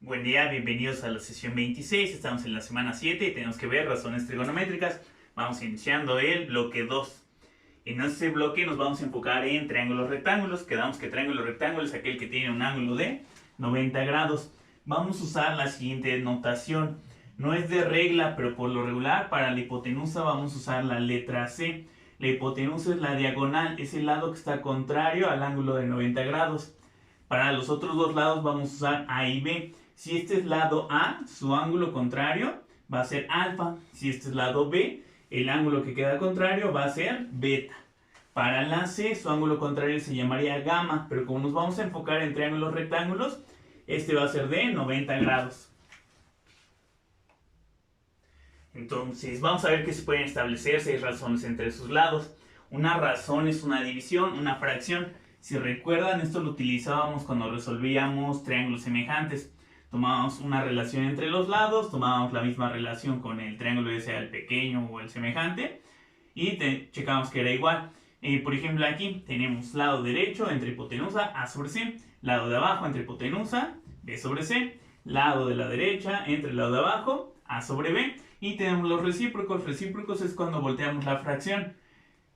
Buen día, bienvenidos a la sesión 26. Estamos en la semana 7 y tenemos que ver razones trigonométricas. Vamos iniciando el bloque 2. En este bloque nos vamos a enfocar en triángulos rectángulos. Quedamos que triángulo rectángulo es aquel que tiene un ángulo de 90 grados. Vamos a usar la siguiente notación. No es de regla, pero por lo regular para la hipotenusa vamos a usar la letra C. La hipotenusa es la diagonal, es el lado que está contrario al ángulo de 90 grados. Para los otros dos lados vamos a usar A y B. Si este es lado A, su ángulo contrario va a ser alfa. Si este es lado B, el ángulo que queda contrario va a ser beta. Para la C, su ángulo contrario se llamaría gamma, pero como nos vamos a enfocar en triángulos rectángulos, este va a ser de 90 grados. Entonces, vamos a ver que se pueden establecer 6 razones entre sus lados. Una razón es una división, una fracción. Si recuerdan, esto lo utilizábamos cuando resolvíamos triángulos semejantes. Tomábamos una relación entre los lados, tomábamos la misma relación con el triángulo, ya sea el pequeño o el semejante, y checábamos que era igual. Por ejemplo, aquí tenemos lado derecho entre hipotenusa A sobre C, lado de abajo entre hipotenusa B sobre C, lado de la derecha entre el lado de abajo A sobre B, y tenemos los recíprocos. Recíprocos es cuando volteamos la fracción.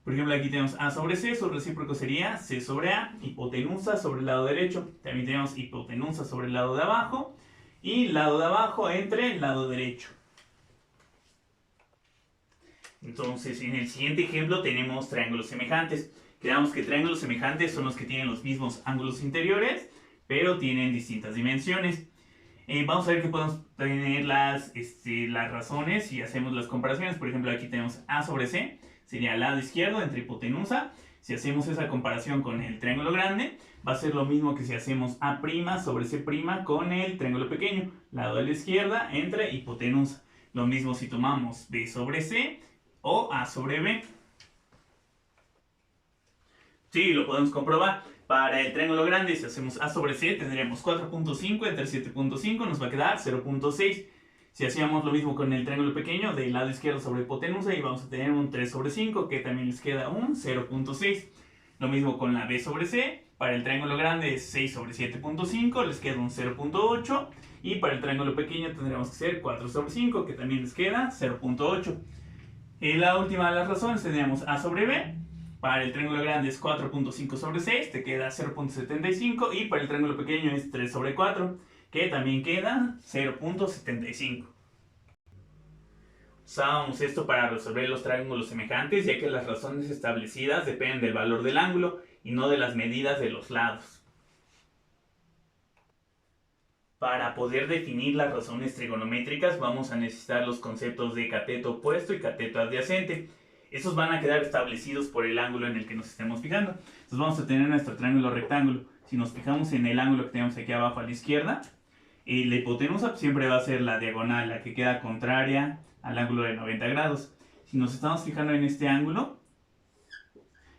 Por ejemplo, aquí tenemos A sobre C, su recíproco sería C sobre A, hipotenusa sobre el lado derecho. También tenemos hipotenusa sobre el lado de abajo y lado de abajo entre el lado derecho. Entonces, en el siguiente ejemplo tenemos triángulos semejantes. Quedamos que triángulos semejantes son los que tienen los mismos ángulos interiores, pero tienen distintas dimensiones. Vamos a ver que podemos tener las razones y hacemos las comparaciones. Por ejemplo, aquí tenemos A sobre C, sería el lado izquierdo entre hipotenusa. Si hacemos esa comparación con el triángulo grande, va a ser lo mismo que si hacemos A' sobre C' con el triángulo pequeño, lado de la izquierda entre hipotenusa. Lo mismo si tomamos B sobre C o A sobre B. Sí, lo podemos comprobar. Para el triángulo grande, si hacemos A sobre C, tendríamos 4.5 entre 7.5, nos va a quedar 0.6. Si hacíamos lo mismo con el triángulo pequeño, del lado izquierdo sobre hipotenusa, y vamos a tener un 3 sobre 5, que también les queda un 0.6. Lo mismo con la B sobre C, para el triángulo grande es 6 sobre 7.5, les queda un 0.8. Y para el triángulo pequeño tendríamos que ser 4 sobre 5, que también les queda 0.8. Y la última de las razones tendríamos A sobre B. Para el triángulo grande es 4.5 sobre 6, te queda 0.75. Y para el triángulo pequeño es 3 sobre 4, que también queda 0.75. Usábamos esto para resolver los triángulos semejantes, ya que las razones establecidas dependen del valor del ángulo y no de las medidas de los lados. Para poder definir las razones trigonométricas vamos a necesitar los conceptos de cateto opuesto y cateto adyacente. Estos van a quedar establecidos por el ángulo en el que nos estemos fijando. Entonces vamos a tener nuestro triángulo rectángulo. Si nos fijamos en el ángulo que tenemos aquí abajo a la izquierda, la hipotenusa siempre va a ser la diagonal, la que queda contraria al ángulo de 90 grados. Si nos estamos fijando en este ángulo,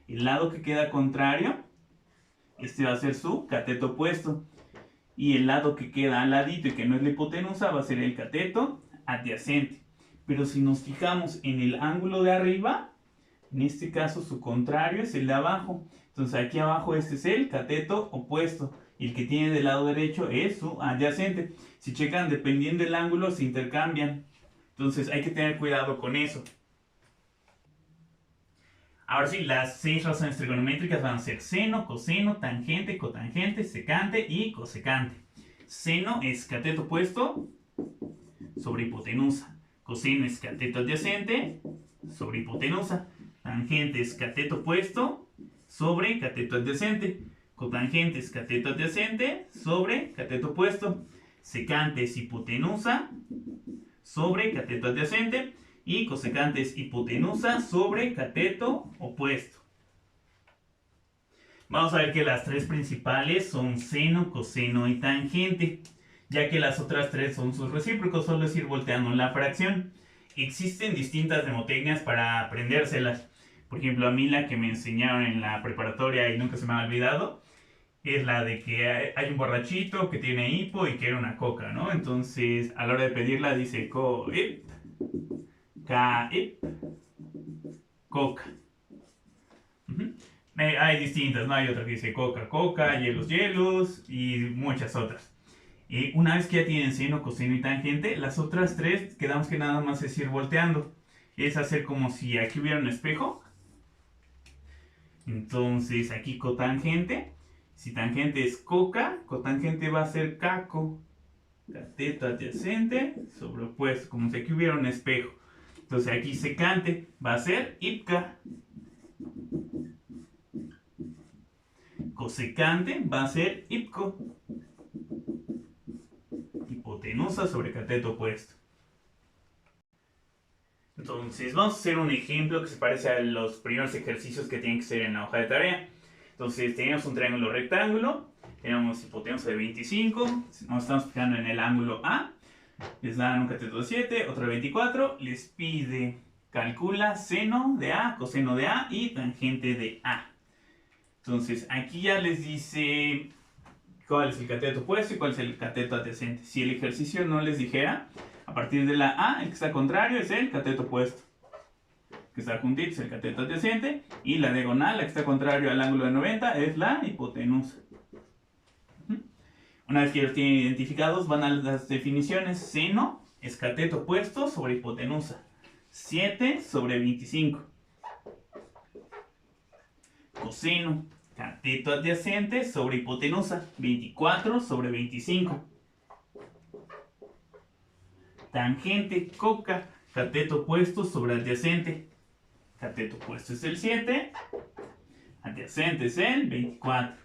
el lado que queda contrario, este va a ser su cateto opuesto. Y el lado que queda al ladito y que no es la hipotenusa va a ser el cateto adyacente. Pero si nos fijamos en el ángulo de arriba, en este caso su contrario es el de abajo. Entonces aquí abajo este es el cateto opuesto. Y el que tiene del lado derecho es su adyacente. Si checan, dependiendo del ángulo se intercambian. Entonces hay que tener cuidado con eso. Ahora sí, las 6 razones trigonométricas van a ser seno, coseno, tangente, cotangente, secante y cosecante. Seno es cateto opuesto sobre hipotenusa. Coseno es cateto adyacente sobre hipotenusa. Tangente es cateto opuesto sobre cateto adyacente. Cotangente es cateto adyacente sobre cateto opuesto. Secante es hipotenusa sobre cateto adyacente. Y cosecante es hipotenusa sobre cateto opuesto. Vamos a ver que las tres principales son seno, coseno y tangente, ya que las otras tres son sus recíprocos, solo es ir volteando la fracción. Existen distintas mnemotecnias para aprendérselas. Por ejemplo, a mí la que me enseñaron en la preparatoria y nunca se me ha olvidado es la de que hay un borrachito que tiene hipo y quiere una coca, ¿no? Entonces, a la hora de pedirla dice co-ip, ca-ip, coca. Hay distintas, ¿no? Hay otra que dice coca, coca, hielos, hielos y muchas otras. Una vez que ya tienen seno, coseno y tangente, las otras tres quedamos que nada más es ir volteando. Es hacer como si aquí hubiera un espejo. Entonces aquí cotangente. Si tangente es coca, cotangente va a ser caco. Cateto adyacente sobre opuesto, como si aquí hubiera un espejo. Entonces aquí secante va a ser ipca. Cosecante va a ser ipco. Hipotenusa sobre cateto opuesto. Entonces vamos a hacer un ejemplo que se parece a los primeros ejercicios que tienen que ser en la hoja de tarea. Entonces tenemos un triángulo rectángulo, tenemos hipotenusa de 25, nos estamos fijando en el ángulo A, les dan un cateto de 7, otro de 24, les pide calcula seno de A, coseno de A y tangente de A. Entonces aquí ya les dice cuál es el cateto opuesto y cuál es el cateto adyacente. Si el ejercicio no les dijera, a partir de la A, el que está contrario es el cateto opuesto. El que está juntito es el cateto adyacente. Y la diagonal, la que está contrario al ángulo de 90, es la hipotenusa. Una vez que los tienen identificados, van a las definiciones. Seno es cateto opuesto sobre hipotenusa. 7 sobre 25. Coseno, cateto adyacente sobre hipotenusa. 24 sobre 25. Tangente, coca, cateto opuesto sobre adyacente. Cateto opuesto es el 7, adyacente es el 24.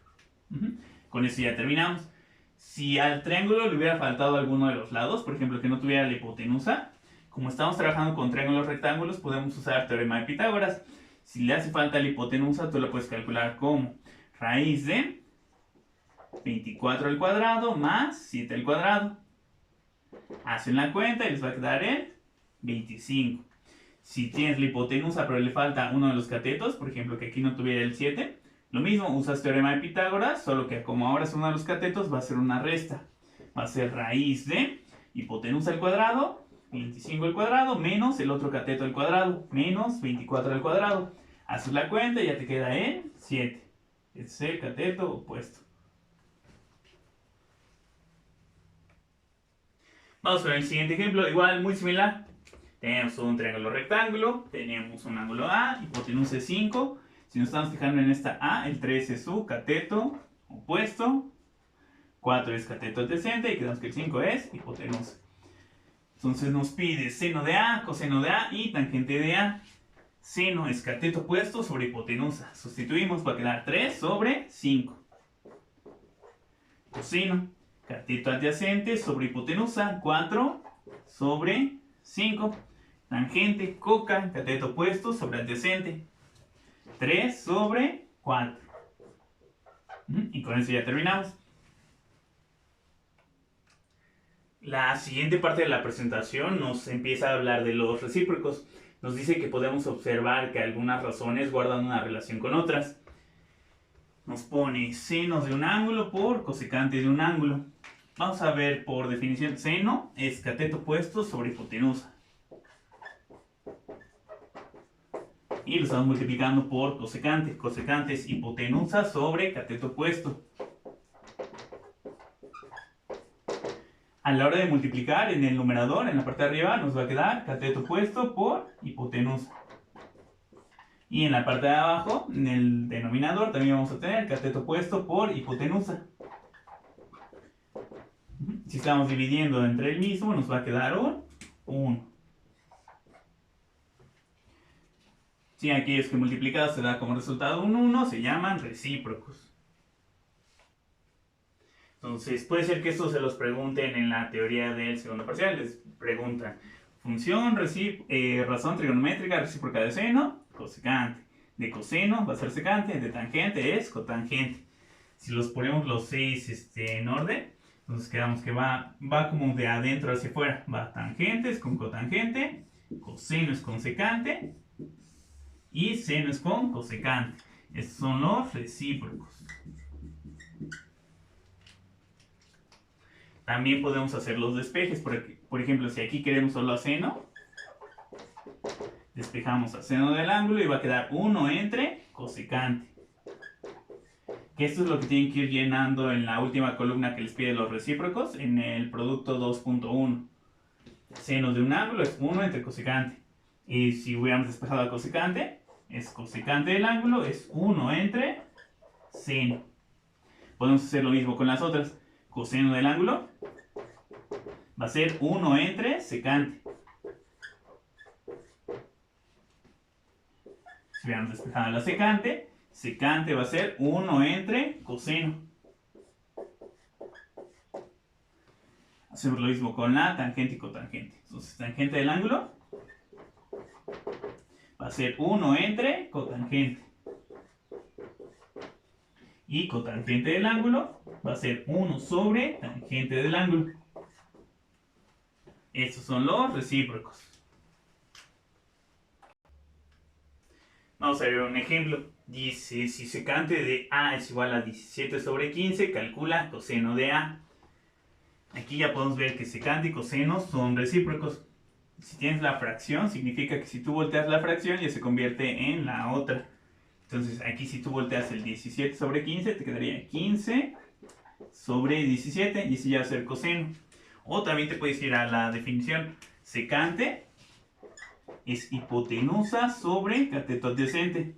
Con eso ya terminamos. Si al triángulo le hubiera faltado alguno de los lados, por ejemplo que no tuviera la hipotenusa, como estamos trabajando con triángulos rectángulos, podemos usar teorema de Pitágoras. Si le hace falta la hipotenusa, tú la puedes calcular como raíz de 24 al cuadrado más 7 al cuadrado. Hacen la cuenta y les va a quedar el 25. Si tienes la hipotenusa pero le falta uno de los catetos, por ejemplo que aquí no tuviera el 7, lo mismo, usas teorema de Pitágoras, solo que como ahora es uno de los catetos, va a ser una resta. Va a ser raíz de hipotenusa al cuadrado, 25 al cuadrado, menos el otro cateto al cuadrado, menos 24 al cuadrado. Haces la cuenta y ya te queda el 7. Este es el cateto opuesto. Vamos con el siguiente ejemplo, igual muy similar. Tenemos un triángulo rectángulo, tenemos un ángulo A, hipotenusa es 5. Si nos estamos fijando en esta A, el 3 es su cateto opuesto, 4 es cateto adyacente y quedamos que el 5 es hipotenusa. Entonces nos pide seno de A, coseno de A y tangente de A. Seno es cateto opuesto sobre hipotenusa. Sustituimos para quedar 3 sobre 5. Coseno, cateto adyacente sobre hipotenusa, 4 sobre 5. Tangente, coca, cateto opuesto sobre adyacente, 3 sobre 4. Y con eso ya terminamos. La siguiente parte de la presentación nos empieza a hablar de los recíprocos. Nos dice que podemos observar que algunas razones guardan una relación con otras. Nos pone senos de un ángulo por cosecantes de un ángulo. Vamos a ver por definición. Seno es cateto opuesto sobre hipotenusa. Y lo estamos multiplicando por cosecante. Cosecante es hipotenusa sobre cateto opuesto. A la hora de multiplicar en el numerador, en la parte de arriba, nos va a quedar cateto opuesto por hipotenusa. Y en la parte de abajo, en el denominador, también vamos a tener cateto opuesto por hipotenusa. Si estamos dividiendo entre el mismo, nos va a quedar un 1. Si aquellos que multiplicados se da como resultado un 1, se llaman recíprocos. Entonces, puede ser que esto se los pregunten en la teoría del segundo parcial. Les preguntan, función, razón trigonométrica recíproca de seno, cosecante. De coseno va a ser secante, de tangente es cotangente. Si los ponemos los 6 en orden, entonces quedamos que va como de adentro hacia afuera. Va tangentes con cotangente, coseno es con secante y seno es con cosecante. Estos son los recíprocos. También podemos hacer los despejes. Por ejemplo, si aquí queremos solo a seno, despejamos a seno del ángulo y va a quedar 1 entre cosecante. Que esto es lo que tienen que ir llenando en la última columna que les pide los recíprocos en el producto 2.1. Seno de un ángulo es 1 entre cosecante. Y si hubiéramos despejado a cosecante, es cosecante del ángulo, es 1 entre seno. Podemos hacer lo mismo con las otras. Coseno del ángulo va a ser 1 entre secante. Si hubiéramos despejado la secante, secante va a ser 1 entre coseno. Hacemos lo mismo con la tangente y cotangente. Entonces, tangente del ángulo va a ser 1 entre cotangente. Y cotangente del ángulo va a ser 1 sobre tangente del ángulo. Estos son los recíprocos. Vamos a ver un ejemplo. Dice, si secante de A es igual a 17 sobre 15, calcula coseno de A. Aquí ya podemos ver que secante y coseno son recíprocos. Si tienes la fracción, significa que si tú volteas la fracción ya se convierte en la otra. Entonces aquí si tú volteas el 17 sobre 15, te quedaría 15 sobre 17 y ese ya va a ser coseno. O también te puedes ir a la definición. Secante es hipotenusa sobre cateto adyacente.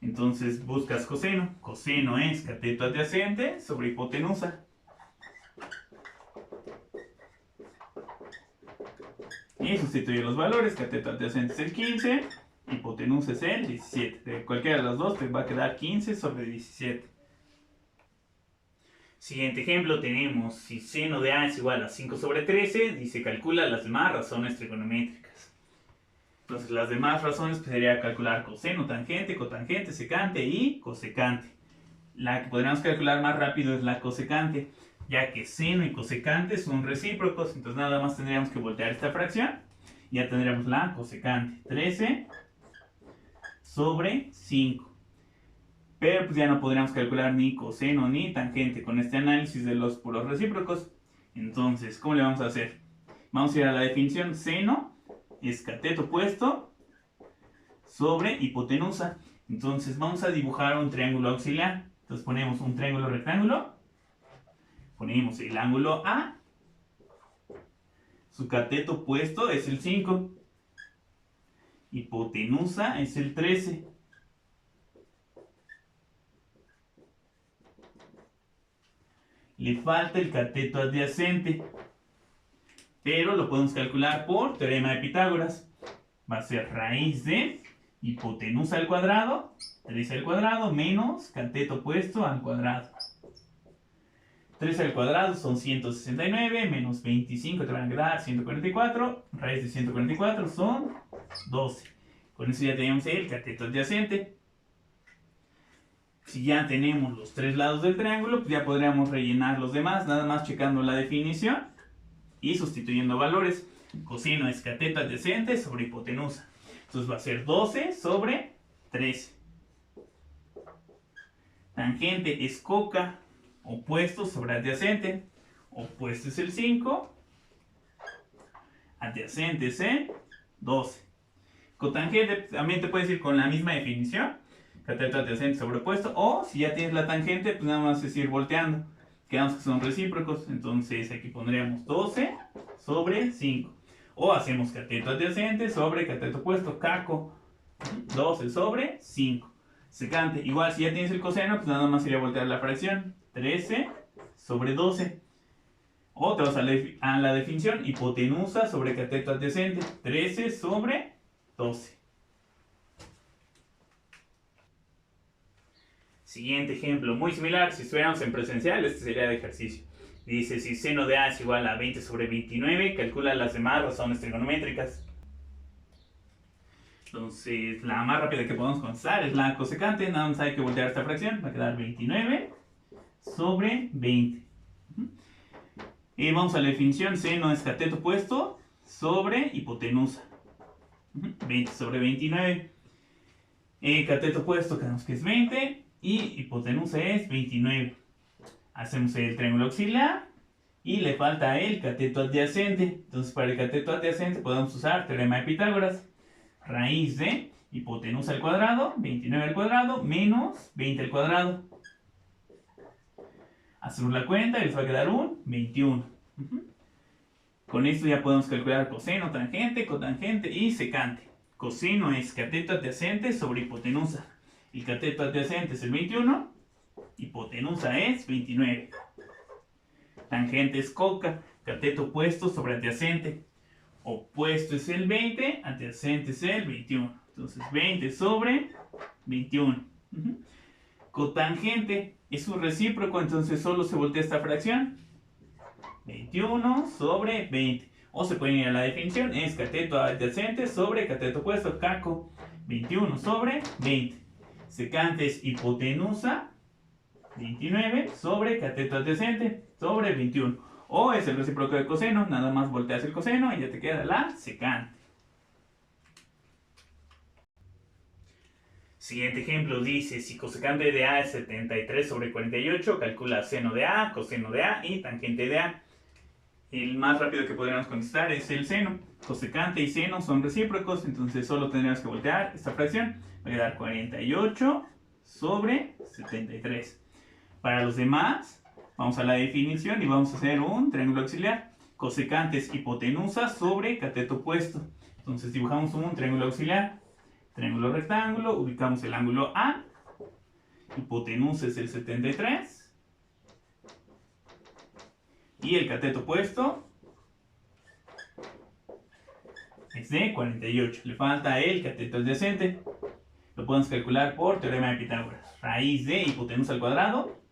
Entonces buscas coseno. Coseno es cateto adyacente sobre hipotenusa. Y sustituye los valores. Cateto adyacente es el 15, hipotenusa es el 17. De cualquiera de las dos te va a quedar 15 sobre 17. Siguiente ejemplo tenemos, si seno de A es igual a 5 sobre 13, dice calcula las demás razones trigonométricas. Entonces las demás razones pues, sería calcular coseno, tangente, cotangente, secante y cosecante. La que podríamos calcular más rápido es la cosecante, ya que seno y cosecante son recíprocos, entonces nada más tendríamos que voltear esta fracción y ya tendríamos la cosecante, 13 sobre 5. Pero pues ya no podríamos calcular ni coseno ni tangente con este análisis de los puros recíprocos. Entonces, ¿cómo le vamos a hacer? Vamos a ir a la definición. Seno es cateto opuesto sobre hipotenusa. Entonces vamos a dibujar un triángulo auxiliar. Entonces ponemos un triángulo rectángulo. Ponemos el ángulo A. Su cateto opuesto es el 5. Hipotenusa es el 13. Le falta el cateto adyacente, pero lo podemos calcular por teorema de Pitágoras. Va a ser raíz de hipotenusa al cuadrado, 13 al cuadrado, menos cateto opuesto al cuadrado. 13 al cuadrado son 169, menos 25 te van a quedar 144, raíz de 144 son 12. Con eso ya tenemos el cateto adyacente. Si ya tenemos los tres lados del triángulo, pues ya podríamos rellenar los demás, nada más checando la definición y sustituyendo valores. Coseno es cateto adyacente sobre hipotenusa. Entonces va a ser 12 sobre 13. Tangente es coca, opuesto sobre adyacente. Opuesto es el 5, adyacente es el 12. Cotangente también te puedes ir con la misma definición. Cateto adyacente sobre opuesto, o si ya tienes la tangente, pues nada más es ir volteando. Quedamos que son recíprocos, entonces aquí pondríamos 12 sobre 5. O hacemos cateto adyacente sobre cateto opuesto, caco, 12 sobre 5. Secante, igual si ya tienes el coseno, pues nada más sería voltear la fracción, 13 sobre 12. O te vas a la definición, hipotenusa sobre cateto adyacente, 13 sobre 12. Siguiente ejemplo, muy similar, si estuviéramos en presencial, este sería el ejercicio. Dice, si seno de A es igual a 20 sobre 29, calcula las demás razones trigonométricas. Entonces, la más rápida que podemos contestar es la cosecante, nada más hay que voltear esta fracción, va a quedar 29 sobre 20. Y vamos a la definición, seno es cateto opuesto sobre hipotenusa. 20 sobre 29. Cateto opuesto, tenemos que es 20. Y hipotenusa es 29. Hacemos el triángulo auxiliar y le falta el cateto adyacente. Entonces para el cateto adyacente podemos usar teorema de Pitágoras. Raíz de hipotenusa al cuadrado, 29 al cuadrado, menos 20 al cuadrado. Hacemos la cuenta y les va a quedar un 21. Con esto ya podemos calcular coseno, tangente, cotangente y secante. Coseno es cateto adyacente sobre hipotenusa. El cateto adyacente es el 21, hipotenusa es 29. Tangente es coca, cateto opuesto sobre adyacente. Opuesto es el 20, adyacente es el 21. Entonces 20 sobre 21. Cotangente es un recíproco, entonces solo se voltea esta fracción. 21 sobre 20. O se puede ir a la definición, es cateto adyacente sobre cateto opuesto, caco. 21 sobre 20. Secante es hipotenusa, 29 sobre cateto adyacente sobre 21. O es el recíproco de coseno, nada más volteas el coseno y ya te queda la secante. Siguiente ejemplo dice, si cosecante de A es 73 sobre 48, calcula seno de A, coseno de A y tangente de A. El más rápido que podríamos contestar es el seno. Cosecante y seno son recíprocos, entonces solo tendríamos que voltear esta fracción. Va a quedar 48 sobre 73. Para los demás, vamos a la definición y vamos a hacer un triángulo auxiliar. Cosecante es hipotenusa sobre cateto opuesto. Entonces dibujamos un triángulo auxiliar. Triángulo rectángulo, ubicamos el ángulo A. Hipotenusa es el 73. Y el cateto opuesto es de 48. Le falta el cateto adyacente. Lo podemos calcular por teorema de Pitágoras. Raíz de hipotenusa al cuadrado,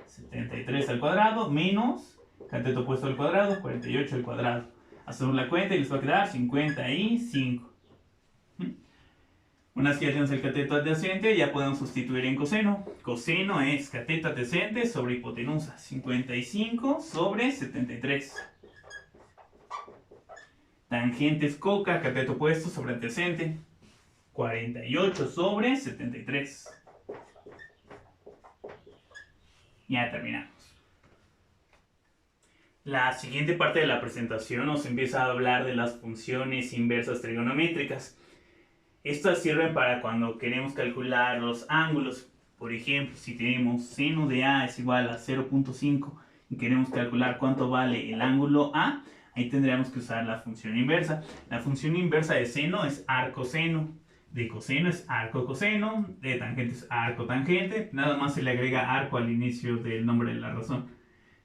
73 al cuadrado, menos cateto opuesto al cuadrado, 48 al cuadrado. Hacemos la cuenta y les va a quedar 55. Una vez que ya tenemos el cateto adyacente, ya podemos sustituir en coseno. Coseno es cateto adyacente sobre hipotenusa. 55 sobre 73. Tangente es coca, cateto opuesto sobre adyacente. 48 sobre 73. Ya terminamos. La siguiente parte de la presentación nos empieza a hablar de las funciones inversas trigonométricas. Estas sirven para cuando queremos calcular los ángulos. Por ejemplo, si tenemos seno de A es igual a 0.5 y queremos calcular cuánto vale el ángulo A, ahí tendríamos que usar la función inversa. La función inversa de seno es arcoseno, de coseno es arco-coseno, de tangente es arco-tangente, nada más se le agrega arco al inicio del nombre de la razón.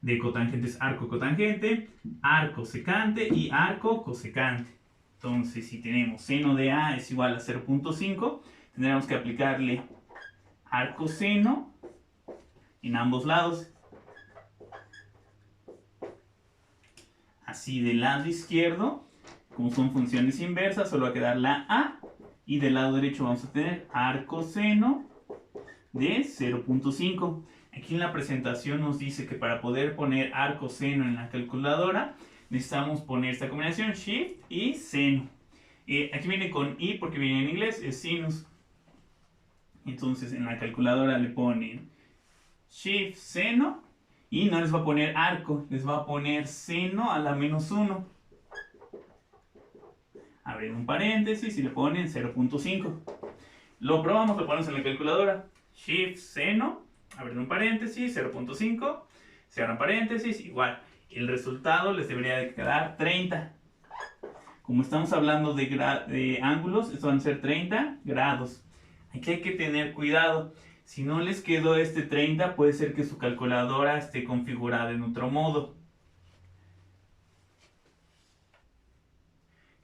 De cotangente es arco-cotangente, arco-secante y arco-cosecante. Entonces, si tenemos seno de A es igual a 0.5, tendremos que aplicarle arcoseno en ambos lados. Así del lado izquierdo, como son funciones inversas, solo va a quedar la A. Y del lado derecho vamos a tener arcoseno de 0.5. Aquí en la presentación nos dice que para poder poner arcoseno en la calculadora, necesitamos poner esta combinación shift y seno. Aquí viene con i porque viene en inglés, es sinus. Entonces en la calculadora le ponen shift seno y no les va a poner arco, les va a poner seno a la menos 1. Abren un paréntesis y le ponen 0.5. Lo probamos, lo ponemos en la calculadora. Shift seno, abren un paréntesis, 0.5, cierran paréntesis, igual. El resultado les debería de quedar 30. Como estamos hablando de ángulos, esto van a ser 30 grados. Aquí hay que tener cuidado. Si no les quedó este 30, puede ser que su calculadora esté configurada en otro modo.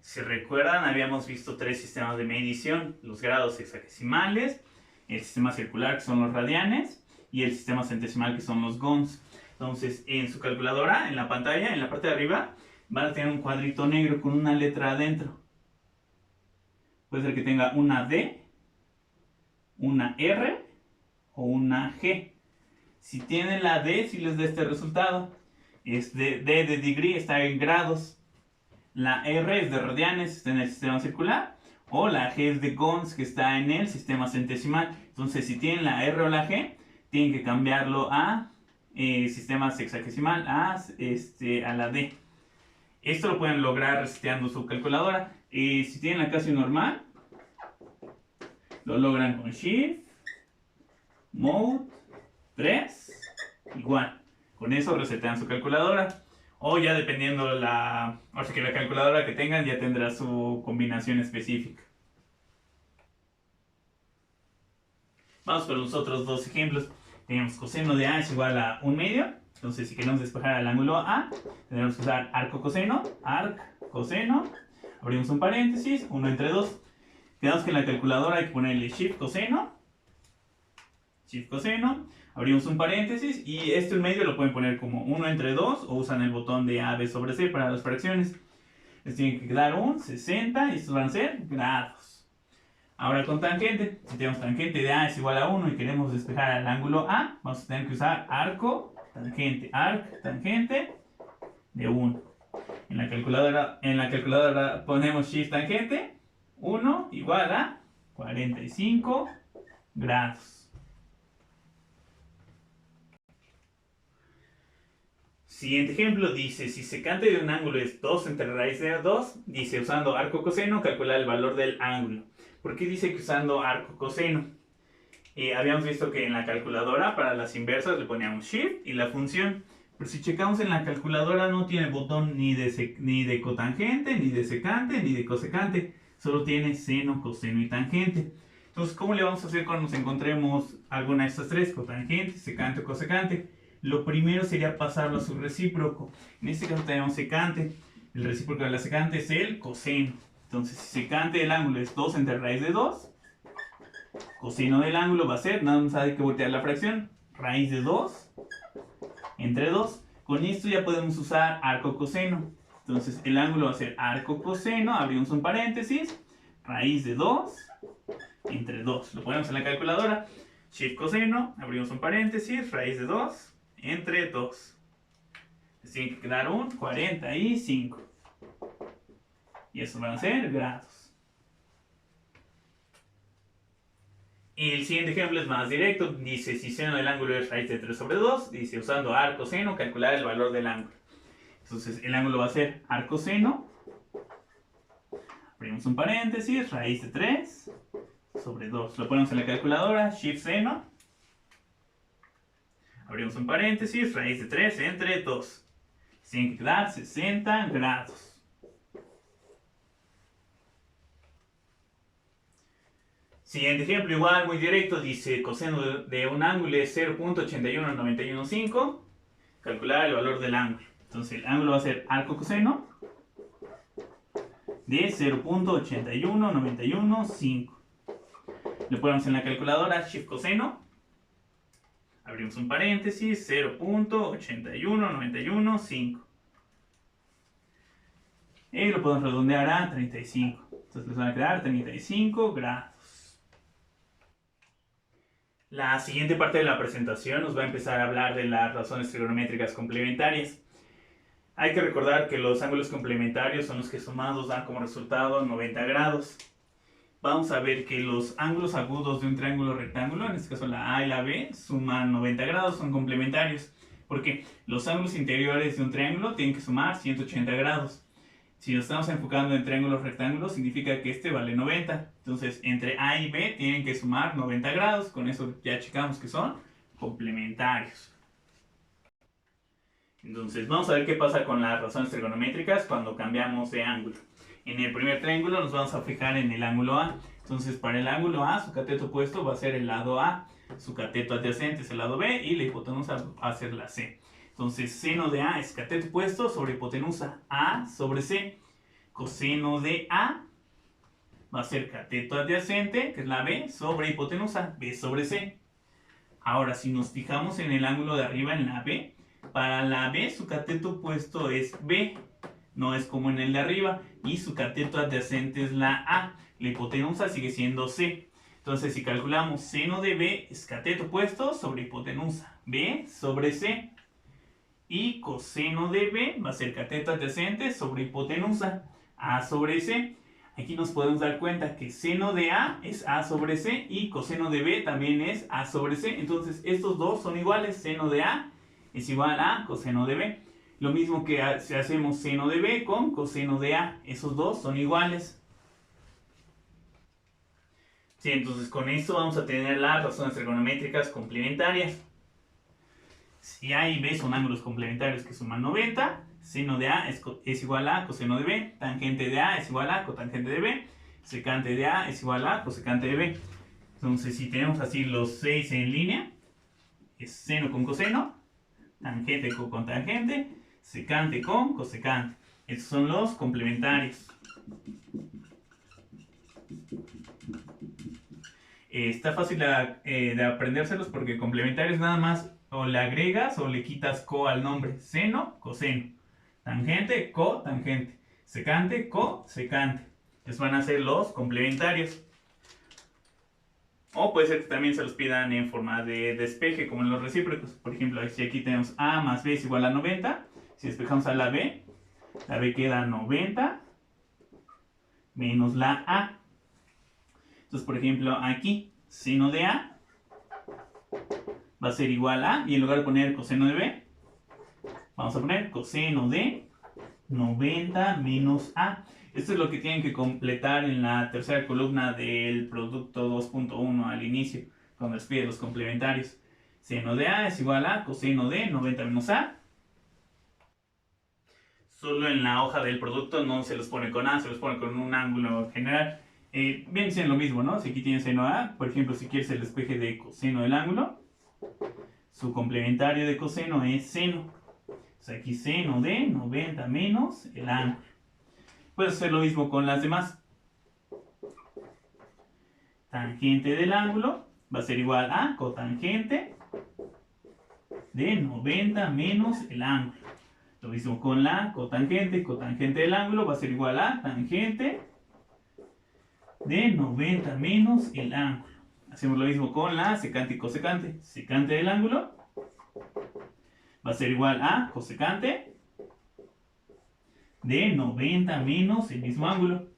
Si recuerdan, habíamos visto 3 sistemas de medición. Los grados hexagesimales, el sistema circular, que son los radianes, y el sistema centesimal, que son los gons. Entonces, en su calculadora, en la pantalla, en la parte de arriba, van a tener un cuadrito negro con una letra adentro. Puede ser que tenga una D, una R o una G. Si tienen la D, sí les da este resultado. Es D de degree, está en grados. La R es de radianes, está en el sistema circular. O la G es de gons, que está en el sistema centesimal. Entonces, si tienen la R o la G, tienen que cambiarlo a sistema sexagesimal, a la D. Esto lo pueden lograr reseteando su calculadora. Si tienen la Casio normal, lo logran con Shift, Mode 3 igual. Con eso resetean su calculadora. O ya dependiendo o sea que la calculadora que tengan ya tendrá su combinación específica. Vamos con los otros dos ejemplos. Tenemos coseno de A es igual a 1/2. Entonces si queremos despejar el ángulo A, tendremos que usar arco coseno, coseno. Abrimos un paréntesis, 1 entre 2. Quedamos que en la calculadora hay que ponerle shift coseno. Abrimos un paréntesis y este en medio lo pueden poner como 1 entre 2 o usan el botón de A, B sobre C para las fracciones. Les tiene que quedar un 60 y estos van a ser grados. Ahora con tangente, si tenemos tangente de A es igual a 1 y queremos despejar el ángulo A, vamos a tener que usar arco, tangente de 1. En la calculadora ponemos shift tangente, 1 igual a 45 grados. Siguiente ejemplo dice, si secante de un ángulo es 2 entre raíz de 2, dice usando arco coseno calcular el valor del ángulo. ¿Por qué dice que usando arco coseno? Habíamos visto que en la calculadora para las inversas le poníamos shift y la función. Pero si checamos en la calculadora no tiene botón ni de cotangente, ni de secante, ni de cosecante. Solo tiene seno, coseno y tangente. Entonces, ¿cómo le vamos a hacer cuando nos encontremos alguna de estas tres? Cotangente, secante o cosecante. Lo primero sería pasarlo a su recíproco. En este caso tenemos secante. El recíproco de la secante es el coseno. Entonces, si secante del ángulo es 2 entre raíz de 2, coseno del ángulo va a ser, nada más hay que voltear la fracción, raíz de 2 entre 2. Con esto ya podemos usar arco coseno. Entonces, el ángulo va a ser arco coseno, abrimos un paréntesis, raíz de 2 entre 2. Lo ponemos en la calculadora. Shift coseno, abrimos un paréntesis, raíz de 2 entre 2. Les tiene que quedar un 45. Y eso van a ser grados. Y el siguiente ejemplo es más directo. Dice, si seno del ángulo es raíz de 3 sobre 2, dice, usando arco seno, calcular el valor del ángulo. Entonces, el ángulo va a ser arco seno. Abrimos un paréntesis, raíz de 3 sobre 2. Lo ponemos en la calculadora, shift seno. Abrimos un paréntesis, raíz de 3 entre 2. Tiene que quedar 60 grados. Siguiente ejemplo, igual, muy directo, dice coseno de un ángulo es 0.81915. Calcular el valor del ángulo. Entonces el ángulo va a ser arco coseno de 0.81915. Le ponemos en la calculadora shift coseno. Abrimos un paréntesis, 0.81915. Y lo podemos redondear a 35. Entonces les van a quedar 35 grados. La siguiente parte de la presentación nos va a empezar a hablar de las razones trigonométricas complementarias. Hay que recordar que los ángulos complementarios son los que sumados dan como resultado 90 grados. Vamos a ver que los ángulos agudos de un triángulo rectángulo, en este caso la A y la B, suman 90 grados, son complementarios. Porque los ángulos interiores de un triángulo tienen que sumar 180 grados. Si nos estamos enfocando en triángulos rectángulos, significa que este vale 90. Entonces, entre A y B tienen que sumar 90 grados. Con eso ya checamos que son complementarios. Entonces, vamos a ver qué pasa con las razones trigonométricas cuando cambiamos de ángulo. En el primer triángulo nos vamos a fijar en el ángulo A. Entonces, para el ángulo A, su cateto opuesto va a ser el lado A. Su cateto adyacente es el lado B y la hipotenusa va a ser la C. Entonces, seno de A es cateto opuesto sobre hipotenusa A sobre C. Coseno de A va a ser cateto adyacente, que es la B, sobre hipotenusa B sobre C. Ahora, si nos fijamos en el ángulo de arriba, en la B, para la B su cateto opuesto es B, no es como en el de arriba, y su cateto adyacente es la A. La hipotenusa sigue siendo C. Entonces, si calculamos seno de B, es cateto opuesto sobre hipotenusa B sobre C. Y coseno de B va a ser cateto adyacente sobre hipotenusa A sobre C. Aquí nos podemos dar cuenta que seno de A es A sobre C y coseno de B también es A sobre C. Entonces estos dos son iguales. Seno de A es igual a coseno de B. Lo mismo que si hacemos seno de B con coseno de A. Esos dos son iguales. Sí, entonces con esto vamos a tener las razones trigonométricas complementarias. Si A y B son ángulos complementarios que suman 90, seno de A es igual a coseno de B, tangente de A es igual a cotangente de B, secante de A es igual a cosecante de B. Entonces, si tenemos así los 6 en línea, es seno con coseno, tangente con tangente, secante con cosecante. Estos son los complementarios. Está fácil de aprendérselos porque complementarios nada más o le agregas o le quitas co al nombre. Seno, coseno. Tangente, cotangente. Secante, cosecante. Entonces van a ser los complementarios. O puede ser que también se los pidan en forma de despeje, como en los recíprocos. Por ejemplo, si aquí tenemos A más B es igual a 90, si despejamos a la B queda 90 menos la A. Entonces, por ejemplo, aquí, seno de A va a ser igual a, y en lugar de poner coseno de B, vamos a poner coseno de 90 menos A. Esto es lo que tienen que completar en la tercera columna del producto 2.1 al inicio, cuando les pide los complementarios. Seno de A es igual a coseno de 90 menos A. Solo en la hoja del producto no se los pone con A, se los pone con un ángulo general. Bien, dicen lo mismo, ¿no? Si aquí tiene seno A, por ejemplo, si quieres el despeje de coseno del ángulo, su complementario de coseno es seno. O sea, aquí seno de 90 menos el ángulo. Puedes hacer lo mismo con las demás. Tangente del ángulo va a ser igual a cotangente de 90 menos el ángulo. Lo mismo con la cotangente. Cotangente del ángulo va a ser igual a tangente de 90 menos el ángulo. Hacemos lo mismo con la secante y cosecante. Secante del ángulo va a ser igual a cosecante de 90 menos el mismo ángulo.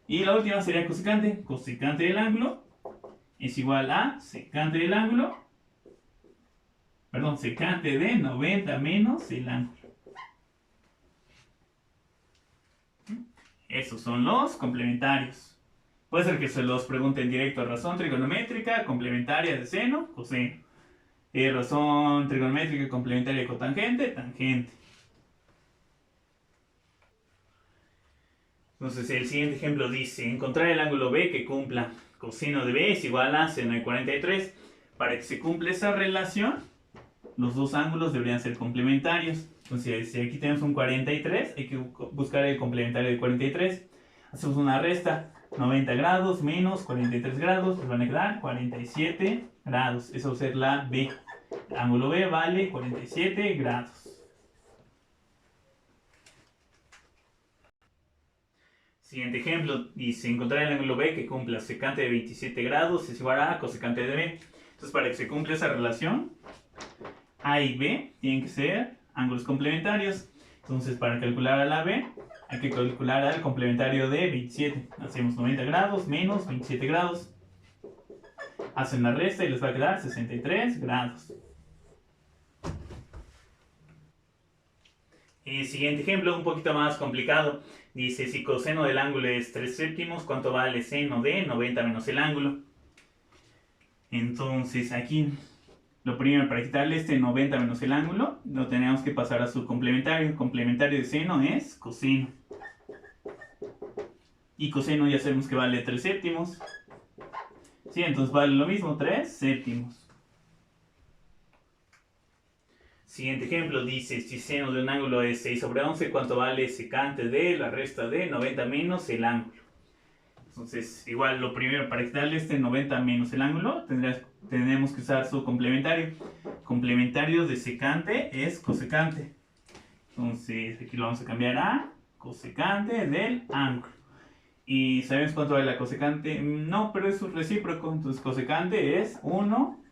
Y la última sería cosecante. Cosecante del ángulo es igual a secante del ángulo. Perdón, secante de 90 menos el ángulo. Esos son los complementarios. Puede ser que se los pregunten directo. Razón trigonométrica complementaria de seno, coseno. Razón trigonométrica complementaria de cotangente, tangente. Entonces el siguiente ejemplo dice, encontrar el ángulo B que cumpla coseno de B es igual a seno de 43. Para que se cumpla esa relación, los dos ángulos deberían ser complementarios. Entonces, si aquí tenemos un 43, hay que buscar el complementario de 43. Hacemos una resta. 90 grados menos 43 grados, nos van a quedar 47 grados. Eso va a ser la B. El ángulo B vale 47 grados. Siguiente ejemplo, dice encontrar el ángulo B que cumpla secante de 27 grados es igual a cosecante de B. Entonces, para que se cumpla esa relación, A y B tienen que ser ángulos complementarios. Entonces, para calcular a la B, hay que calcular al complementario de 27. Hacemos 90 grados menos 27 grados. Hacen la resta y les va a quedar 63 grados. El siguiente ejemplo, un poquito más complicado. Dice, si coseno del ángulo es 3 séptimos, ¿cuánto vale seno de 90 menos el ángulo? Entonces, aquí, lo primero, para quitarle este 90 menos el ángulo, lo tenemos que pasar a su complementario. El complementario de seno es coseno. Y coseno ya sabemos que vale 3 séptimos. Sí, entonces vale lo mismo, 3 séptimos. Siguiente ejemplo dice, si seno de un ángulo es 6 sobre 11, ¿cuánto vale secante de la resta de 90 menos el ángulo? Entonces, igual, lo primero, para quitarle este 90 menos el ángulo, tenemos que usar su complementario. Complementario de secante es cosecante. Entonces, aquí lo vamos a cambiar a cosecante del ángulo. ¿Y sabemos cuánto vale la cosecante? No, pero es un recíproco. Entonces, cosecante es 1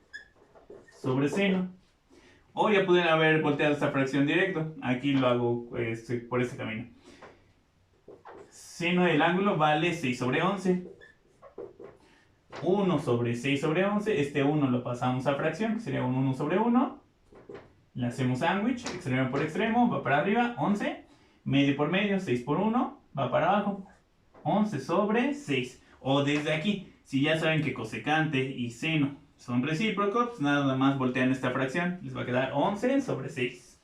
sobre seno. O ya pudieron haber volteado esta fracción directo. Aquí lo hago por este camino. Seno del ángulo vale 6 sobre 11. 1 sobre 6 sobre 11. Este 1 lo pasamos a fracción, que sería un 1 sobre 1. Le hacemos sándwich, extremo por extremo, va para arriba, 11. Medio por medio, 6 por 1, va para abajo. 11 sobre 6. O desde aquí, si ya saben que cosecante y seno son recíprocos, pues nada más voltean esta fracción. Les va a quedar 11 sobre 6.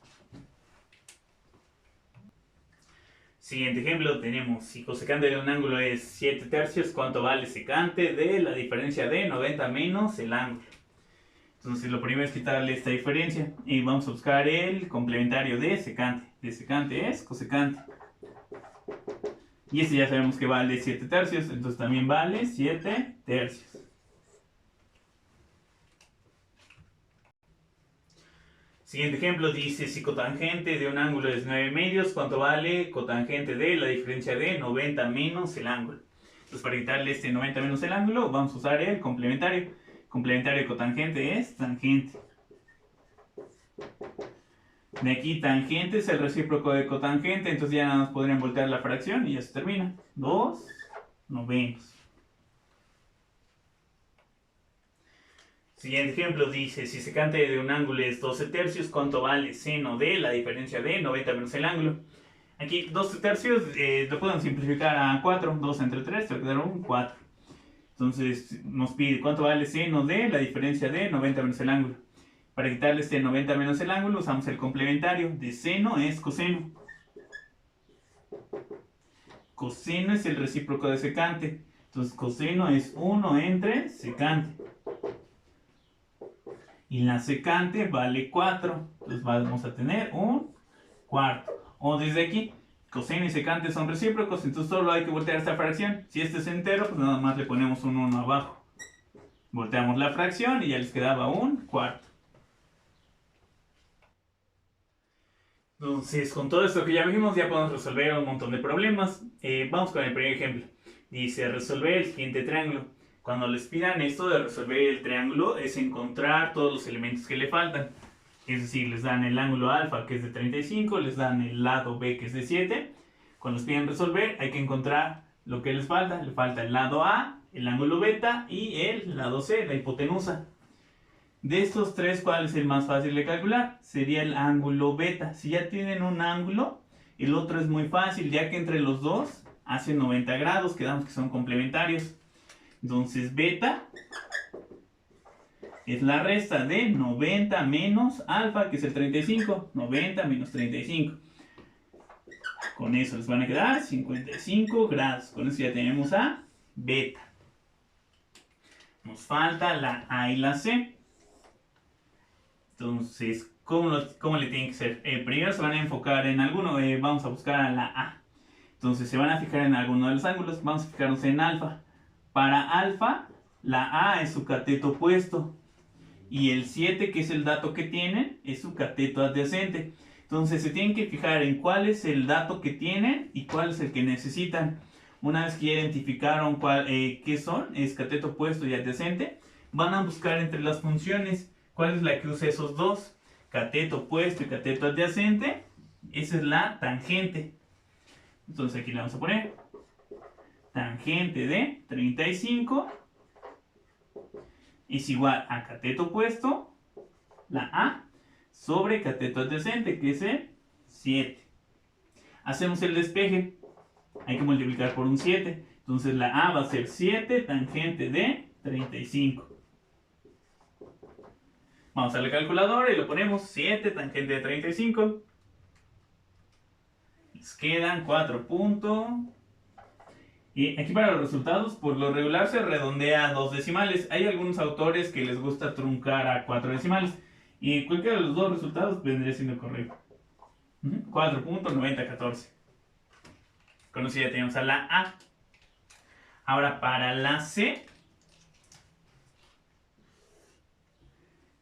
Siguiente ejemplo, tenemos si cosecante de un ángulo es 7 tercios, ¿cuánto vale secante de la diferencia de 90 menos el ángulo? Entonces lo primero es quitarle esta diferencia y vamos a buscar el complementario de secante. De secante es cosecante. Y este ya sabemos que vale 7 tercios, entonces también vale 7 tercios. Siguiente ejemplo dice, si cotangente de un ángulo es 9 medios, ¿cuánto vale cotangente de la diferencia de 90 menos el ángulo? Entonces para quitarle este 90 menos el ángulo, vamos a usar el complementario. Complementario de cotangente es tangente. De aquí tangente es el recíproco de cotangente, entonces ya nada más podrían voltear la fracción y ya se termina. 2 novenos. Siguiente ejemplo dice, si secante de un ángulo es 12 tercios, ¿cuánto vale seno de la diferencia de 90 menos el ángulo? Aquí 12 tercios lo pueden simplificar a 4, 2 entre 3, te va a quedar un 4. Entonces nos pide cuánto vale seno de la diferencia de 90 menos el ángulo. Para quitarle este 90 menos el ángulo usamos el complementario. De seno es coseno. Coseno es el recíproco de secante. Entonces coseno es 1 entre secante. Y la secante vale 4. Entonces vamos a tener un cuarto. O desde aquí, coseno y secante son recíprocos, entonces solo hay que voltear esta fracción. Si este es entero, pues nada más le ponemos un 1 abajo. Volteamos la fracción y ya les quedaba un cuarto. Entonces, con todo esto que ya vimos, ya podemos resolver un montón de problemas. Vamos con el primer ejemplo. Dice, resolver el siguiente triángulo. Cuando les pidan esto de resolver el triángulo, es encontrar todos los elementos que le faltan. Es decir, les dan el ángulo alfa, que es de 35, les dan el lado B, que es de 7. Cuando les piden resolver, hay que encontrar lo que les falta. Le falta el lado A, el ángulo beta y el lado C, la hipotenusa. De estos tres, ¿cuál es el más fácil de calcular? Sería el ángulo beta. Si ya tienen un ángulo, el otro es muy fácil, ya que entre los dos hacen 90 grados, quedamos que son complementarios. Entonces, beta es la resta de 90 menos alfa, que es el 35. 90 menos 35. Con eso les van a quedar 55 grados. Con eso ya tenemos a beta. Nos falta la A y la C. Entonces, ¿cómo le tienen que ser? Primero se van a enfocar en alguno. Vamos a buscar a la A. Entonces, se van a fijar en alguno de los ángulos. Vamos a fijarnos en alfa. Para alfa, la A es su cateto opuesto. Y el 7, que es el dato que tienen, es su cateto adyacente. Entonces se tienen que fijar en cuál es el dato que tienen y cuál es el que necesitan. Una vez que ya identificaron qué son, es cateto opuesto y adyacente, van a buscar entre las funciones cuál es la que usa esos dos. Cateto opuesto y cateto adyacente, esa es la tangente. Entonces aquí le vamos a poner tangente de 35 es igual a cateto opuesto, la A, sobre cateto adyacente, que es el 7. Hacemos el despeje. Hay que multiplicar por un 7. Entonces la A va a ser 7 tangente de 35. Vamos a la calculadora y lo ponemos 7 tangente de 35. Les quedan 4 puntos. Y aquí para los resultados, por lo regular se redondea a 2 decimales. Hay algunos autores que les gusta truncar a 4 decimales. Y cualquiera de los dos resultados vendría siendo correcto. 4.9014. Con eso ya tenemos a la A. Ahora para la C.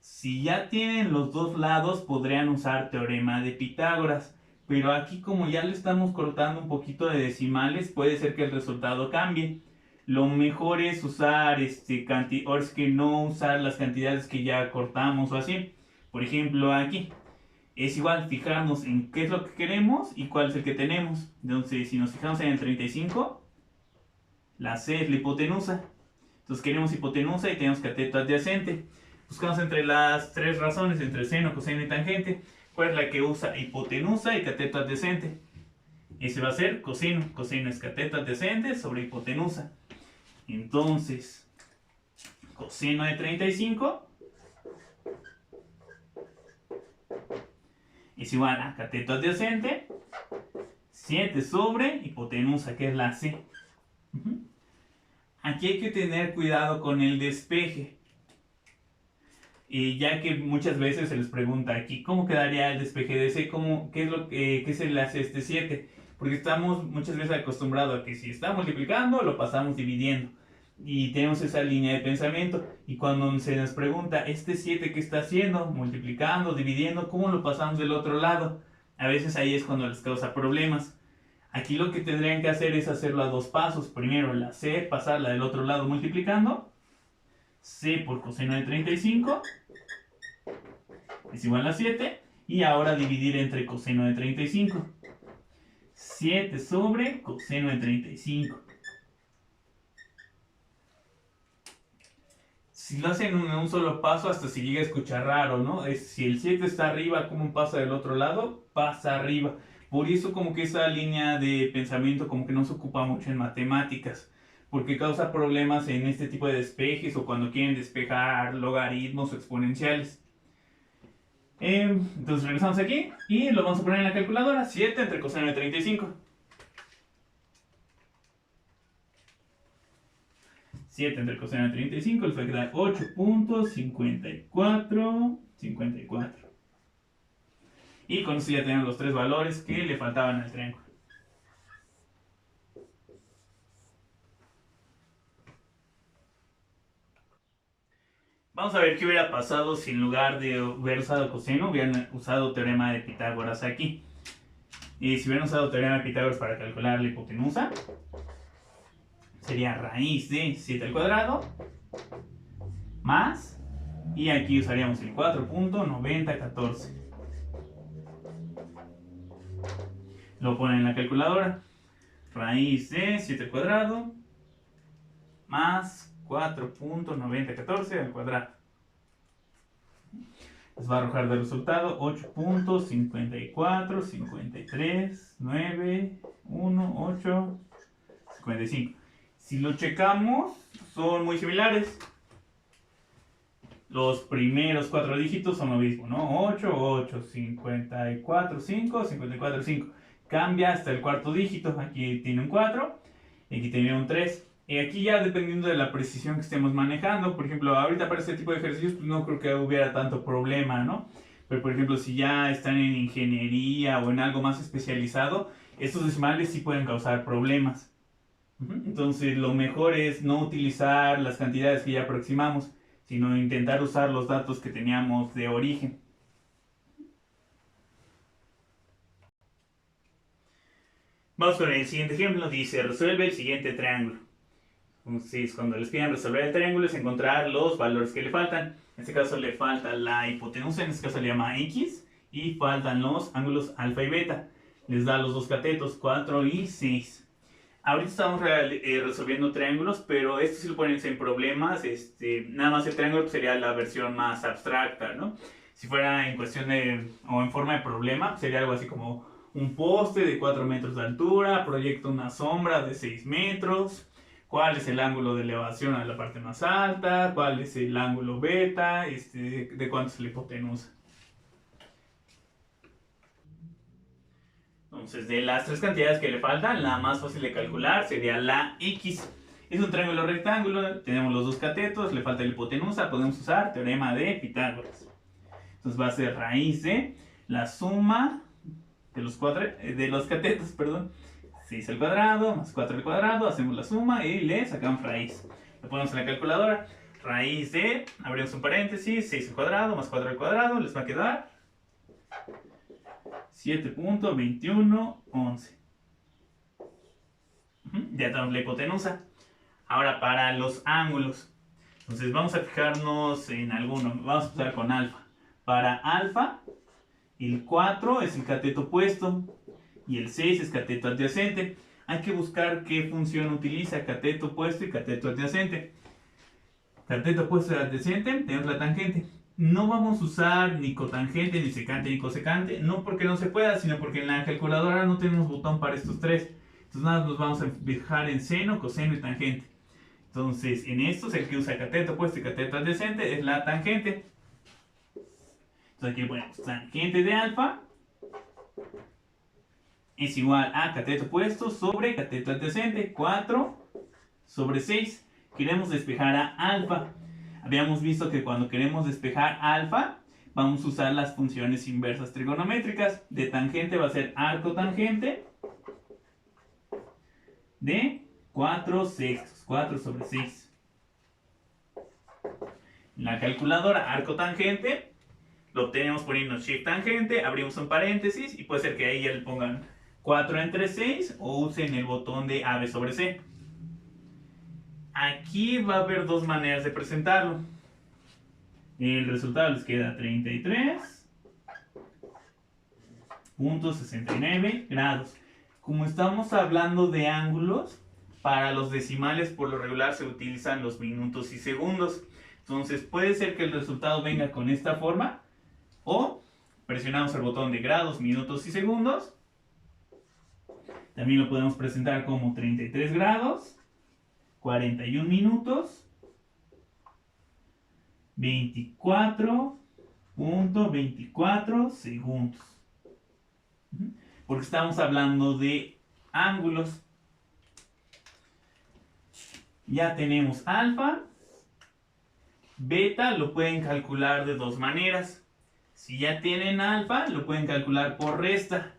Si ya tienen los dos lados, podrían usar teorema de Pitágoras. Pero aquí, como ya le estamos cortando un poquito de decimales, puede ser que el resultado cambie. Lo mejor es usar o es que no usar las cantidades que ya cortamos o así. Por ejemplo, aquí es igual fijarnos en qué es lo que queremos y cuál es el que tenemos. Entonces, si nos fijamos en el 35, la C es la hipotenusa. Entonces queremos hipotenusa y tenemos cateto adyacente. Buscamos entre las tres razones, entre seno, coseno y tangente, cuál es la que usa hipotenusa y cateto adyacente. Ese va a ser coseno. Coseno es cateto adyacente sobre hipotenusa. Entonces, coseno de 35 es igual a cateto adyacente, 7 sobre hipotenusa, que es la C. Aquí hay que tener cuidado con el despeje. Ya que muchas veces se les pregunta aquí, ¿cómo quedaría el despeje de C? ¿Qué se le hace a este 7? Porque estamos muchas veces acostumbrados a que si está multiplicando, lo pasamos dividiendo. Y tenemos esa línea de pensamiento. Y cuando se nos pregunta, ¿este 7 qué está haciendo? Multiplicando, dividiendo, ¿cómo lo pasamos del otro lado? A veces ahí es cuando les causa problemas. Aquí lo que tendrían que hacer es hacerlo a dos pasos. Primero la C, pasarla del otro lado multiplicando. C por coseno de 35 es igual a 7. Y ahora dividir entre coseno de 35. 7 sobre coseno de 35. Si lo hacen en un solo paso, hasta se llega a escuchar raro, ¿no? Si el 7 está arriba, ¿cómo pasa del otro lado? Pasa arriba. Por eso como que esa línea de pensamiento como que no se ocupa mucho en matemáticas. Porque causa problemas en este tipo de despejes o cuando quieren despejar logaritmos o exponenciales. Entonces regresamos aquí y lo vamos a poner en la calculadora. 7 entre coseno de 35. 7 entre coseno de 35 les va a quedar 8.5454. Y con eso ya tenemos los tres valores que le faltaban al triángulo. Vamos a ver qué hubiera pasado si en lugar de haber usado coseno hubieran usado teorema de Pitágoras aquí. Y si hubieran usado teorema de Pitágoras para calcular la hipotenusa, sería raíz de 7 al cuadrado más, y aquí usaríamos el 4.9014. Lo ponen en la calculadora. Raíz de 7 al cuadrado más 4.9014 al cuadrado. Les va a arrojar de resultado 8.54.53.9.1.8.55. Si lo checamos, son muy similares. Los primeros 4 dígitos son lo mismo, ¿no? 8, 8, 54, 5, 54, 5. Cambia hasta el cuarto dígito. Aquí tiene un 4 y aquí tiene un 3. Y aquí ya dependiendo de la precisión que estemos manejando, por ejemplo, ahorita para este tipo de ejercicios pues no creo que hubiera tanto problema, ¿no? Pero por ejemplo, si ya están en ingeniería o en algo más especializado, estos decimales sí pueden causar problemas. Entonces lo mejor es no utilizar las cantidades que ya aproximamos, sino intentar usar los datos que teníamos de origen. Vamos con el siguiente ejemplo. Dice, resuelve el siguiente triángulo. Entonces, cuando les pidan resolver el triángulo es encontrar los valores que le faltan. En este caso le falta la hipotenusa, en este caso le llama X, y faltan los ángulos alfa y beta. Les da los dos catetos, 4 y 6. Ahorita estamos resolviendo triángulos, pero esto sí lo ponen en problemas. Nada más el triángulo pues, sería la versión más abstracta, ¿no? Si fuera en cuestión de, o en forma de problema, sería algo así como un poste de 4 metros de altura, proyecta una sombra de 6 metros, cuál es el ángulo de elevación a la parte más alta, cuál es el ángulo beta, de cuánto es la hipotenusa. Entonces, de las tres cantidades que le faltan, la más fácil de calcular sería la X. Es un triángulo rectángulo, tenemos los dos catetos, le falta la hipotenusa, podemos usar teorema de Pitágoras. Entonces va a ser raíz de la suma de los catetos, 6 al cuadrado más 4 al cuadrado, hacemos la suma y le sacamos raíz. Lo ponemos en la calculadora, raíz de, abrimos un paréntesis, 6 al cuadrado más 4 al cuadrado, les va a quedar 7.2111. Ya tenemos la hipotenusa. Ahora para los ángulos. Entonces vamos a fijarnos en alguno. Vamos a empezar con alfa. Para alfa, el 4 es el cateto opuesto y el 6 es cateto adyacente. Hay que buscar qué función utiliza cateto opuesto y cateto adyacente. Cateto opuesto y adyacente, tenemos la tangente. No vamos a usar ni cotangente, ni secante, ni cosecante. No porque no se pueda, sino porque en la calculadora no tenemos botón para estos tres. Entonces nada, nos vamos a fijar en seno, coseno y tangente. Entonces, en estos, el que usa cateto opuesto y cateto adyacente es la tangente. Entonces aquí ponemos tangente de alfa es igual a cateto opuesto sobre cateto adyacente, 4 sobre 6. Queremos despejar a alfa. Habíamos visto que cuando queremos despejar alfa, vamos a usar las funciones inversas trigonométricas. De tangente va a ser arco tangente de 4 sextos, 4 sobre 6. En la calculadora, arco tangente, lo obtenemos poniendo shift tangente, abrimos un paréntesis y puede ser que ahí ya le pongan 4 entre 6 o usen el botón de AB sobre C. Aquí va a haber dos maneras de presentarlo. El resultado les queda 33.69 grados. Como estamos hablando de ángulos, para los decimales por lo regular se utilizan los minutos y segundos. Entonces puede ser que el resultado venga con esta forma o presionamos el botón de grados, minutos y segundos. También lo podemos presentar como 33 grados, 41 minutos, 24.24 segundos. Porque estamos hablando de ángulos. Ya tenemos alfa. Beta lo pueden calcular de dos maneras. Si ya tienen alfa, lo pueden calcular por resta.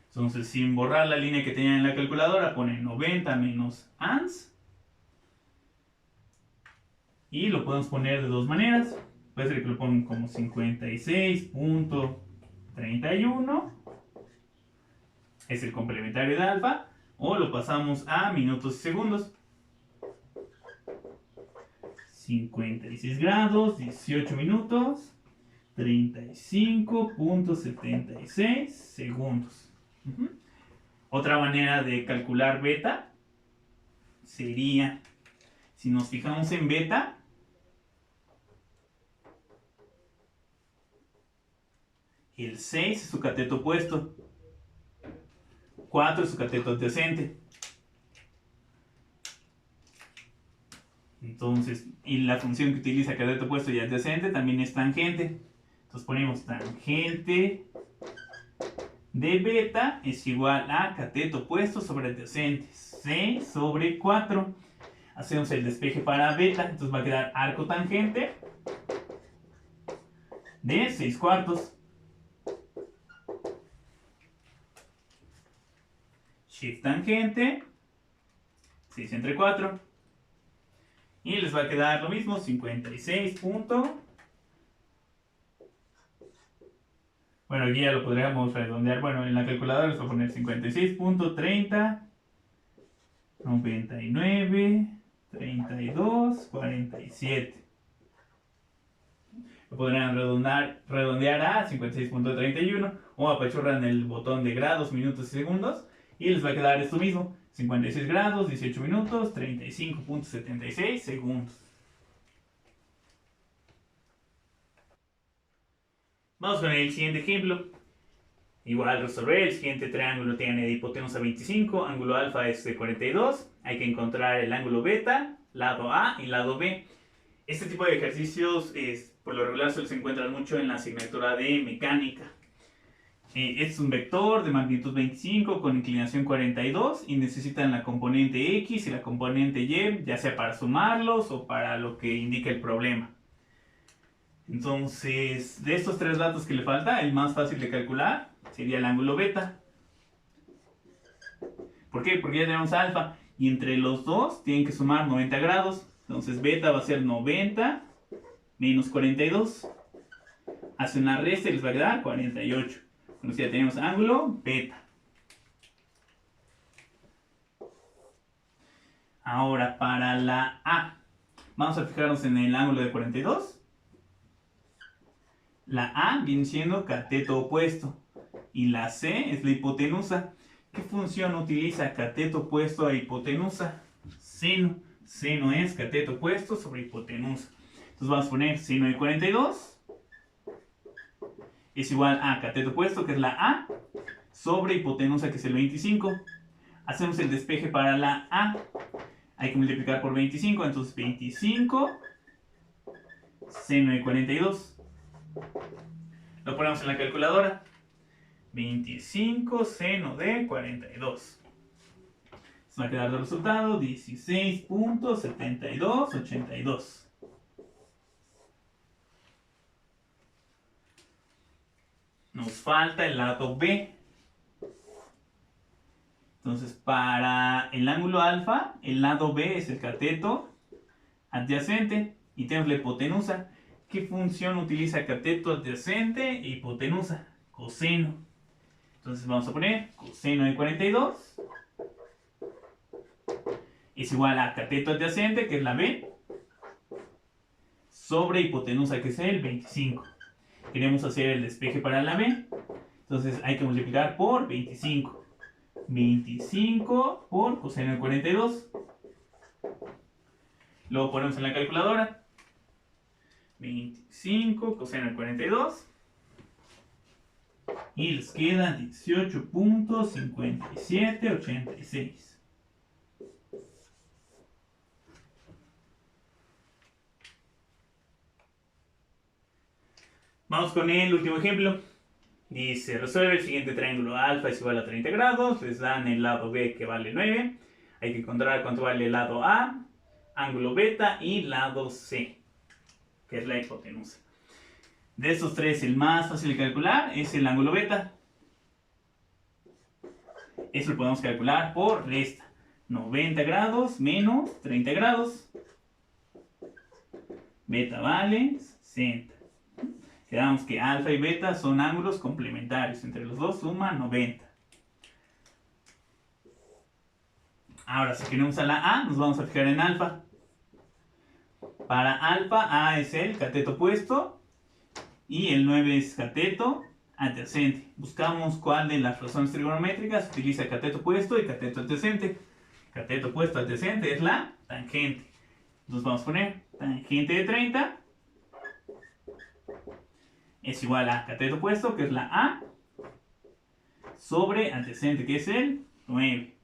Entonces, sin borrar la línea que tenían en la calculadora, ponen 90 menos ans. Y lo podemos poner de dos maneras. Puede ser que lo pongan como 56.31. Es el complementario de alfa. O lo pasamos a minutos y segundos. 56 grados, 18 minutos, 35.76 segundos. Otra manera de calcular beta sería, si nos fijamos en beta, el 6 es su cateto opuesto, 4 es su cateto adyacente. Entonces, y la función que utiliza cateto opuesto y adyacente también es tangente. Entonces ponemos tangente de beta es igual a cateto opuesto sobre adyacente, 6 sobre 4. Hacemos el despeje para beta, entonces va a quedar arco tangente de 6 cuartos. Shift tangente, 6 entre 4. Y les va a quedar lo mismo, 56. Bueno, aquí ya lo podríamos redondear. Bueno, en la calculadora les voy a poner 56.30, 99, 32, 47. Lo podrían redondear a 56.31 o apachurran el botón de grados, minutos y segundos y les va a quedar esto mismo, 56 grados, 18 minutos, 35.76 segundos. Vamos con el siguiente ejemplo. Igual resolver, el siguiente triángulo tiene hipotenusa 25, ángulo alfa es de 42. Hay que encontrar el ángulo beta, lado A y lado B. Este tipo de ejercicios por lo regular se encuentran mucho en la asignatura de mecánica. Este es un vector de magnitud 25 con inclinación 42 y necesitan la componente X y la componente Y, ya sea para sumarlos o para lo que indica el problema. Entonces, de estos tres datos que le falta, el más fácil de calcular sería el ángulo beta. ¿Por qué? Porque ya tenemos alfa y entre los dos tienen que sumar 90 grados. Entonces beta va a ser 90 menos 42. Hace una resta y les va a quedar 48. Entonces ya tenemos ángulo beta. Ahora para la A, vamos a fijarnos en el ángulo de 42. La A viene siendo cateto opuesto y la C es la hipotenusa. ¿Qué función utiliza cateto opuesto a hipotenusa? Seno. Seno es cateto opuesto sobre hipotenusa. Entonces vamos a poner seno de 42 es igual a cateto opuesto, que es la A, sobre hipotenusa, que es el 25. Hacemos el despeje para la A. Hay que multiplicar por 25, entonces 25 seno de 42. Lo ponemos en la calculadora. 25 seno de 42. Nos va a quedar de resultado 16.7282. Nos falta el lado B. Entonces, para el ángulo alfa, el lado B es el cateto adyacente y tenemos la hipotenusa. ¿Qué función utiliza cateto adyacente e hipotenusa? Coseno. Entonces vamos a poner coseno de 42 es igual a cateto adyacente, que es la B, sobre hipotenusa, que es el 25. Queremos hacer el despeje para la B, entonces hay que multiplicar por 25. 25 por coseno de 42. Luego ponemos en la calculadora. 25 coseno de 42. Y les queda 18.5786. Vamos con el último ejemplo. Dice, resuelve el siguiente triángulo. Alfa es igual a 30 grados. Les dan el lado B, que vale 9. Hay que encontrar cuánto vale el lado A, ángulo beta y lado C, que es la hipotenusa. De estos tres, el más fácil de calcular es el ángulo beta. Eso lo podemos calcular por resta. 90 grados menos 30 grados. Beta vale 60. Quedamos que alfa y beta son ángulos complementarios. Entre los dos suma 90. Ahora, si queremos a la A, nos vamos a fijar en alfa. Para alfa, A es el cateto opuesto y el 9 es cateto adyacente. Buscamos cuál de las razones trigonométricas utiliza cateto opuesto y cateto adyacente. Cateto opuesto adyacente es la tangente. Entonces vamos a poner tangente de 30 es igual a cateto opuesto, que es la A, sobre adyacente, que es el 9.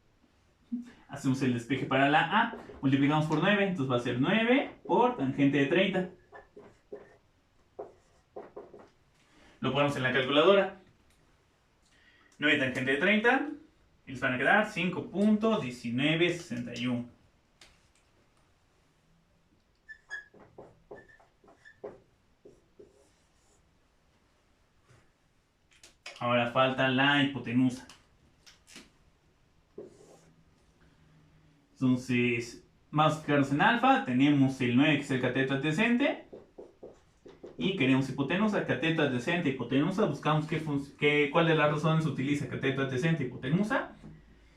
Hacemos el despeje para la A, multiplicamos por 9, entonces va a ser 9 por tangente de 30. Lo ponemos en la calculadora. 9 tangente de 30, y les van a quedar 5.1961. Ahora falta la hipotenusa. Entonces, vamos a fijarnos en alfa. Tenemos el 9, que es el cateto adyacente. Y queremos hipotenusa. Cateto adyacente, hipotenusa. Buscamos cuál de las razones utiliza cateto adyacente, hipotenusa.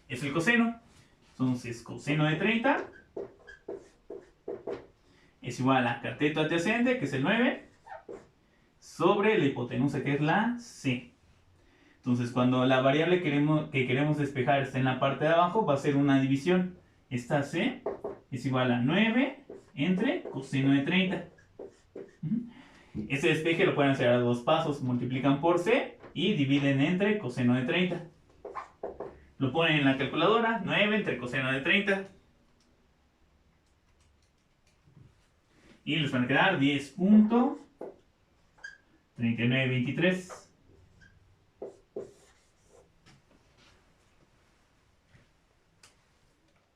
Es el coseno. Entonces, coseno de 30 es igual a cateto adyacente, que es el 9, sobre la hipotenusa, que es la C. Entonces, cuando la variable que queremos despejar está en la parte de abajo, va a ser una división. Esta C es igual a 9 entre coseno de 30. Este despeje lo pueden hacer a dos pasos. Multiplican por C y dividen entre coseno de 30. Lo ponen en la calculadora. 9 entre coseno de 30. Y les van a quedar 10.3923.